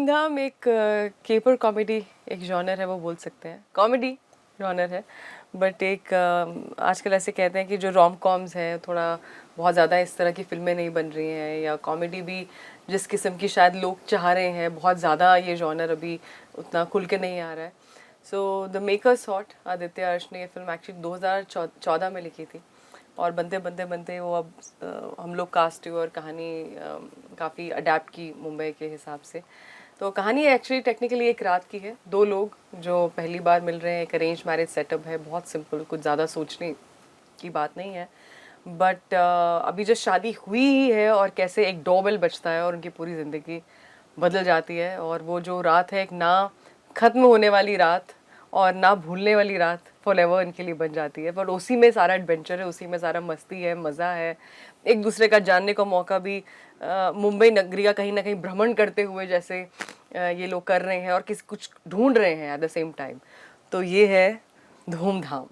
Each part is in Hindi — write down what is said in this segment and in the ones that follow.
धूमधाम एक केपर कॉमेडी एक जॉनर है, वो बोल सकते हैं कॉमेडी जॉनर है, बट एक आजकल ऐसे कहते हैं कि जो रोम कॉम्स है थोड़ा बहुत ज़्यादा इस तरह की फिल्में नहीं बन रही हैं, या कॉमेडी भी जिस किस्म की शायद लोग चाह रहे हैं बहुत ज़्यादा ये जॉनर अभी उतना खुल के नहीं आ रहा है। So the makers thought, Aditya अर्श ने ये फिल्म एक्चुअली 2014 में लिखी थी और बनते बनते बनते वो अब हम लोग कास्ट हुए और कहानी काफ़ी अडेप्ट की मुंबई के हिसाब से। तो कहानी एक्चुअली टेक्निकली एक रात की है, दो लोग जो पहली बार मिल रहे हैं, एक अरेंज मैरिज सेटअप है, बहुत सिंपल, कुछ ज़्यादा सोचने की बात नहीं है। बट अभी जो शादी हुई ही है और कैसे एक डोरबेल बजता है और उनकी पूरी ज़िंदगी बदल जाती है, और वो जो रात है एक ना ख़त्म होने वाली रात और ना भूलने वाली रात फॉर एवर इनके लिए बन जाती है। पर उसी में सारा एडवेंचर है, उसी में सारा मस्ती है, मज़ा है, एक दूसरे का जानने का मौका भी मुंबई नगरी का कहीं ना कहीं भ्रमण करते हुए जैसे ये लोग कर रहे हैं और किसी कुछ ढूंढ रहे हैं एट द सेम टाइम। तो ये है धूमधाम।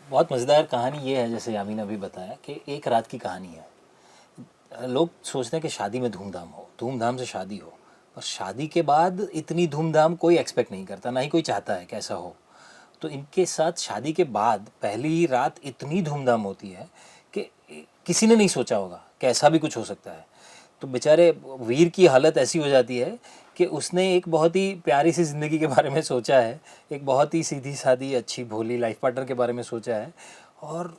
बहुत मज़ेदार कहानी ये है, जैसे यामीन अभी बताया कि एक रात की कहानी है। लोग सोचते हैं कि शादी में धूमधाम हो, धूमधाम से शादी हो, और शादी के बाद इतनी धूमधाम कोई एक्सपेक्ट नहीं करता, ना ही कोई चाहता है कि ऐसा हो। तो इनके साथ शादी के बाद पहली ही रात इतनी धूमधाम होती है कि किसी ने नहीं सोचा होगा कि ऐसा भी कुछ हो सकता है। तो बेचारे वीर की हालत ऐसी हो जाती है कि उसने एक बहुत ही प्यारी सी ज़िंदगी के बारे में सोचा है, एक बहुत ही सीधी सादी अच्छी भोली लाइफ पार्टनर के बारे में सोचा है, और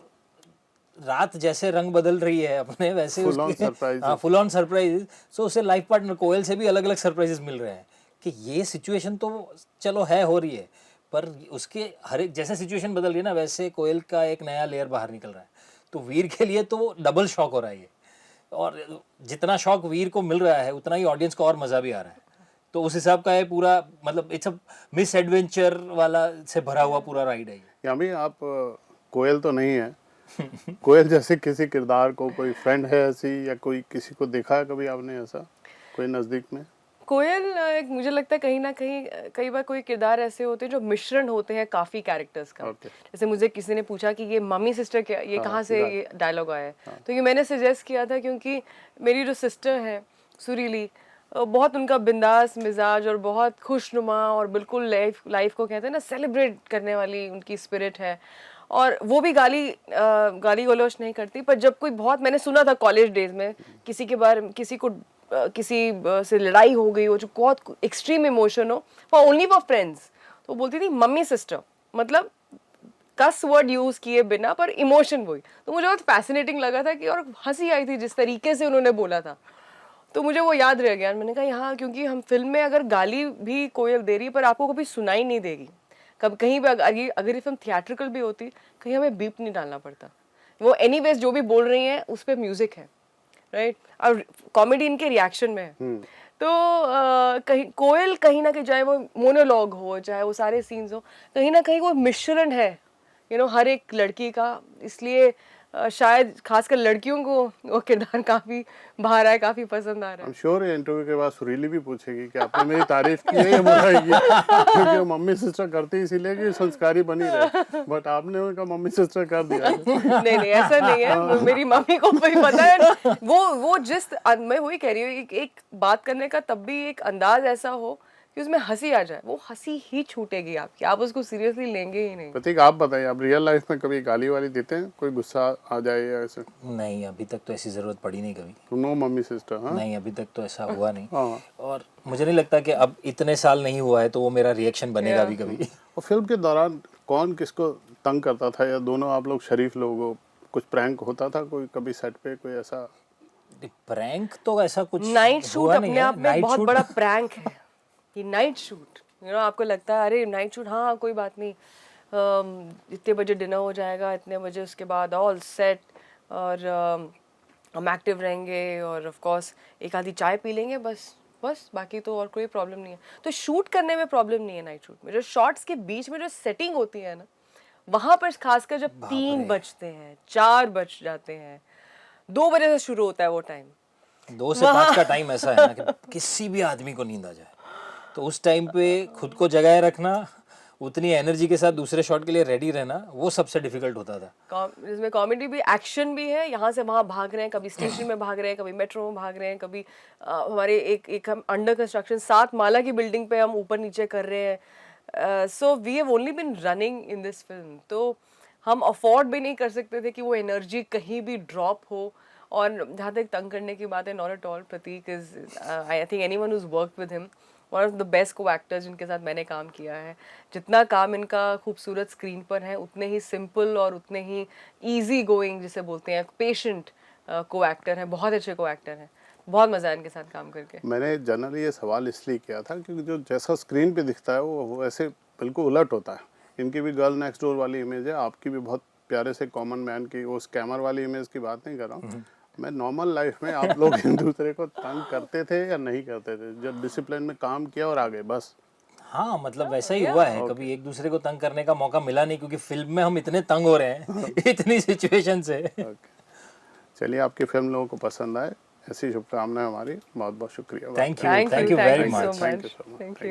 रात जैसे रंग बदल रही है अपने वैसे फुल ऑन सरप्राइज। हाँ, फुल ऑन सरप्राइज। सो उसे लाइफ पार्टनर कोयल से भी अलग अलग सरप्राइजेस मिल रहे हैं कि ये सिचुएशन तो चलो है, हो रही है, पर उसके हर एक जैसे सिचुएशन बदल रही है ना, वैसे कोयल का एक नया लेयर बाहर निकल रहा है। तो वीर के लिए तो डबल शॉक हो रहा है ये, और जितना शॉक वीर को मिल रहा है उतना ही ऑडियंस को और मज़ा भी आ रहा है। तो उस हिसाब का है पूरा, मतलब इट्स अ मिस एडवेंचर वाला से भरा हुआ पूरा राइड है ये। यामी आप कोयल तो नहीं है, कोयल जैसे किसी किरदार को कोई फ्रेंड है ऐसी, या कोई किसी को देखा है कभी आपने ऐसा कोई नज़दीक में? कोयल एक मुझे लगता है कहीं ना कहीं कई बार कोई किरदार ऐसे होते हैं जो मिश्रण होते हैं काफ़ी कैरेक्टर्स का। जैसे मुझे किसी ने पूछा कि ये मम्मी सिस्टर क्या, ये कहाँ से ये डायलॉग आया है, तो ये मैंने सजेस्ट किया था क्योंकि मेरी जो सिस्टर है सुरीली, बहुत उनका बिंदास मिजाज और बहुत खुशनुमा और बिल्कुल लाइफ को कहते हैं ना सेलिब्रेट करने वाली उनकी स्पिरिट है, और वो भी गाली गलौज नहीं करती। पर जब कोई बहुत, मैंने सुना था कॉलेज डेज में किसी के बारे में, किसी से लड़ाई हो गई हो जो बहुत एक्सट्रीम इमोशन हो, फॉर ओनली फॉर फ्रेंड्स, तो बोलती थी मम्मी सिस्टर, मतलब कस वर्ड यूज किए बिना पर इमोशन वही। तो मुझे बहुत फैसिनेटिंग लगा था कि, और हंसी आई थी जिस तरीके से उन्होंने बोला था, तो मुझे वो याद रह गया। मैंने कहा यहाँ, क्योंकि हम फिल्म में अगर गाली भी कोयल दे रही है पर आपको कभी सुनाई नहीं देगी, कब कहीं भी अगर ये फिल्म थिएट्रिकल भी होती कहीं हमें बीप नहीं डालना पड़ता, वो एनीवेज जो भी बोल रही हैं उस पर म्यूजिक है, राइट, और कॉमेडी इनके रिएक्शन में है। तो कहीं कोयल कहीं ना कहीं, चाहे वो मोनोलॉग हो चाहे वो सारे सीन्स हो, कहीं ना कहीं वो मिश्रण है हर एक लड़की का। इसलिए शायद खासकर लड़कियों को वो किरदार काफी बाहर आए, काफी पसंद आ रहा है। I'm sure ये इंटरव्यू के बाद सुरीली भी पूछेगी कि आपने मेरी तारीफ की है या बुराई की, क्योंकि वो मम्मी सिस्टर करती इसीलिए कि संस्कारी बनी रहे, बट आपने उनका मम्मी सिस्टर कर दिया। नहीं ऐसा नहीं है, मेरी मम्मी को भी पता है। वो जिस, मैं वही कह रही हूँ, एक बात करने का तब भी एक अंदाज ऐसा हो कि उसमें हंसी आ जाए, वो हंसी ही छूटेगी आपकी, आप उसको सीरियसली लेंगे ही नहीं। प्रतीक आप बताइए, आप रियल लाइफ में कभी गाली वाली देते हैं, कोई गुस्सा आ जाए या ऐसे? नहीं, अभी तक तो ऐसी ज़रूरत पड़ी नहीं कभी। तो नो मम्मी सिस्टर? हाँ, नहीं, अभी तक तो ऐसा हुआ नहीं। हाँ। और मुझे नहीं लगता कि अब इतने साल नहीं हुआ है तो वो मेरा रिएक्शन बनेगा भी कभी। और फिल्म के दौरान कौन किसको तंग करता था, या दोनों आप लोग शरीफ लोग हो, कुछ प्रैंक होता था कोई कभी सेट पे, कोई ऐसा? प्रैंक तो ऐसा कुछ नाइट शूट हुआ नहीं अपने है। आप में बहुत बड़ा प्रैंक है ये नाइट शूट। आपको लगता है अरे नाइट शूट, हाँ कोई बात नहीं, इतने बजे डिनर हो जाएगा, इतने बजे उसके बाद ऑल सेट, और हम एक्टिव रहेंगे, और ऑफ कोर्स एक आधी चाय पी लेंगे, बस बाकी तो और कोई प्रॉब्लम नहीं है। तो शूट करने में प्रॉब्लम नहीं है नाइट शूट में, जो शॉट्स के बीच में जो सेटिंग होती है ना, वहां पर खासकर जब 3 बजते हैं, 4 बज जाते हैं, 2 बजे से शुरू होता है वो टाइम, 2 से 5 का टाइम ऐसा है ना कि किसी भी आदमी को नींद आ जाए, तो उस टाइम पे खुद को जगाए रखना, उतनी एनर्जी के साथ दूसरे शॉट के लिए रेडी रहना वो सबसे डिफिकल्ट होता था। इसमें कॉमेडी भी, एक्शन भी है, यहाँ से वहाँ भाग रहे हैं, कभी स्टेशन में भाग रहे हैं, कभी मेट्रो में भाग रहे हैं, कभी हमारे एक हम अंडर कंस्ट्रक्शन 7 माला की बिल्डिंग पे हम ऊपर नीचे कर रहे हैं। So we have only been running in this film, तो हम अफोर्ड भी नहीं कर सकते थे कि वो एनर्जी कहीं भी ड्रॉप हो। और जहाँ तक तंग करने की बात है, not at all, Prateek is I think anyone who's worked with him one of the best को एक्टर्स जिनके साथ मैंने काम किया है। जितना काम इनका खूबसूरत स्क्रीन पर है, उतने ही सिंपल और उतने ही ईजी गोइंग जिसे बोलते हैं, पेशेंट को एक्टर हैं, बहुत अच्छे को एक्टर हैं। बहुत मज़ा है इनके साथ काम करके। मैंने जनरली ये सवाल इसलिए किया था क्योंकि जो जैसा स्क्रीन पे दिखता है वो ऐसे बिल्कुल उलट होता है। इनकी भी गर्ल नेक्स्ट डोर वाली इमेज है, आपकी भी बहुत प्यारे से कॉमन मैन की, वो स्कैमर वाली इमेज की बात नहीं कर रहा हूँ मैं। नॉर्मल लाइफ में आप लोग एक दूसरे को तंग करते थे या नहीं करते थे? जब डिसिप्लिन में काम किया और आगे बस। हाँ मतलब वैसा ही हुआ है। कभी एक दूसरे को तंग करने का मौका मिला नहीं, क्योंकि फिल्म में हम इतने तंग हो रहे हैं इतनी सिचुएशन से। चलिए, आपकी फिल्म लोगों को पसंद आए, ऐसी शुभकामनाएं हमारी। बहुत बहुत शुक्रिया। Thank you very much. Thank you so much. Thank you.